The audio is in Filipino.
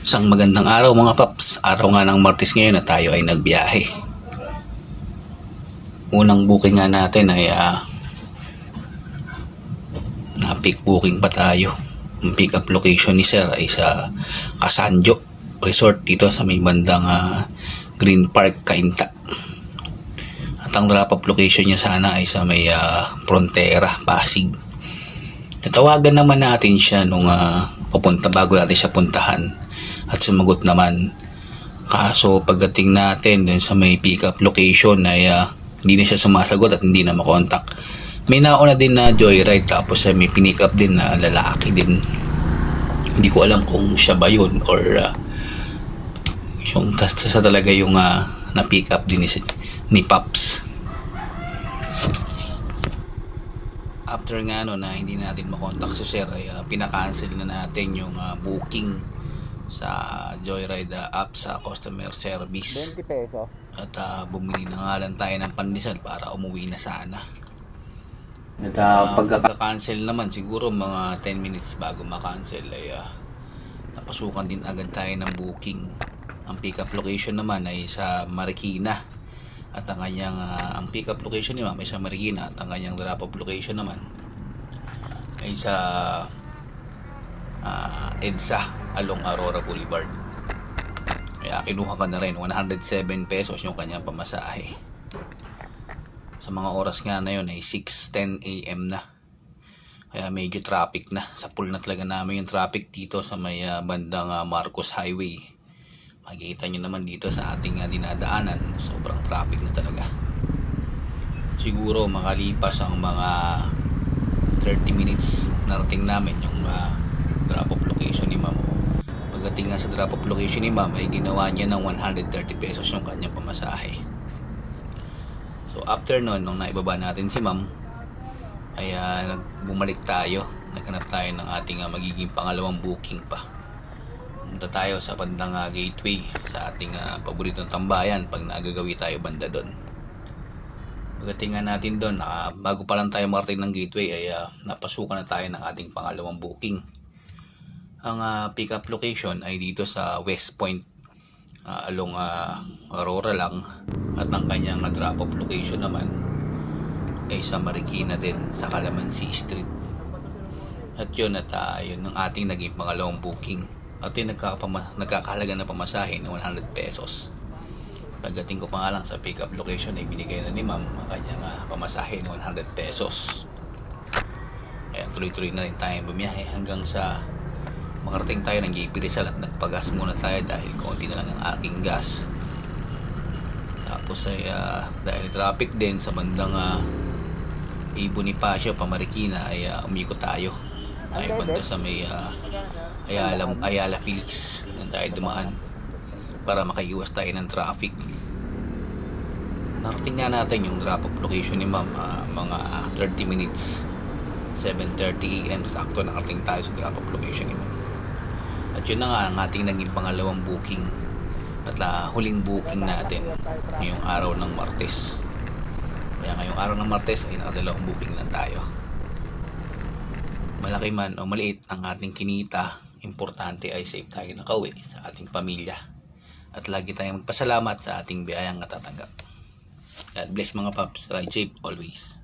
Isang magandang araw mga paps. Araw nga ng Martes ngayon na tayo ay nagbiyahe. Unang booking nga natin ay na-pick booking pa tayo. Ang pick up location ni sir ay sa Kasanjo Resort dito sa may bandang Green Park, Cainta. At ang drop off location niya sana ay sa may Frontera, Pasig. Tatawagan naman natin siya nung papunta bago natin siya puntahan. At sumagot naman. Kaso pagdating natin dun sa may pick up location ay hindi na siya sumasagot at hindi na makontak. May nauna din na joyride tapos may pinick up din na lalaki din. Hindi ko alam kung siya ba yun or yung siya talaga yung na pick up din ni Pops. After nga na hindi natin makontak si sir ay pinakancel na natin yung booking sa Joyride app sa customer service. 20 pesos. At bumili na nga lang tayo ng pandesal para umuwi na sana. At pagka-cancel naman siguro mga 10 minutes bago ma-cancel ay napasukan din agad tayo ng booking. Ang pick up location naman ay sa Marikina. At ang kanyang ang pick up location ni ma'am ay sa Marikina at ang kanyang drop off location naman ay sa EDSA along Aurora Boulevard. Kaya kinuha ka na rin 107 pesos yung kanyang pamasahe. Sa mga oras nga na yun ay 6:10 AM na. Kaya medyo traffic na. Sa pool na talaga namin yung traffic dito sa may bandang Marcos Highway. Makikita nyo naman dito sa ating dinadaanan. Sobrang traffic na talaga. Siguro makalipas ang mga 30 minutes narating namin yung drop off location ni ma'am. Pagdating nga sa drop off location ni ma'am ay ginawa niya ng 130 pesos yung kanyang pamasahe. So after nun, nung naibaba natin si ma'am ay bumalik tayo. Naghanap tayo ng ating magiging pangalawang booking pa. Punta tayo sa bandang gateway sa ating paboritong tambayan pag nagagawi tayo banda doon. Pagdating nga natin doon, bago pa lang tayo makarating ng gateway ay napasukan na tayo ng ating pangalawang booking. Ang pick up location ay dito sa West Point along Aurora lang at ang kanyang drop off location naman ay sa Marikina din sa Calamansi Street. At yun yun ang ating naging pangalawang booking at yung nagkakahalaga na pamasahe ng 100 pesos. Pagdating ko pa nga lang sa pick up location ay binigay na ni ma'am ang kanyang pamasahe ng 100 pesos. Kaya tuloy-tuloy na rin tayong bumiyahe hanggang sa makarating tayo ng JP Rizal at nagpagas muna tayo dahil konti na lang ang aking gas. Tapos ay dahil traffic din sa bandang Bonifacio, Pamarikina ay umikot tayo banda sa may Ayala Felix nang tayo dumaan para makaiwas tayo ng traffic. Narating nga natin yung drop off location ni ma'am mga 30 minutes 7:30 AM sakto nakarating tayo sa drop off location ni ma'am. At yun na nga ang ating naging pangalawang booking at huling booking natin ngayong araw ng Martes. Kaya ngayong araw ng Martes ay nakadalawang booking lang tayo. Malaki man o maliit ang ating kinita, importante ay safe tayo nakauwi sa ating pamilya. At lagi tayong magpasalamat sa ating biyayang natatanggap. God bless mga paps, ride safe always.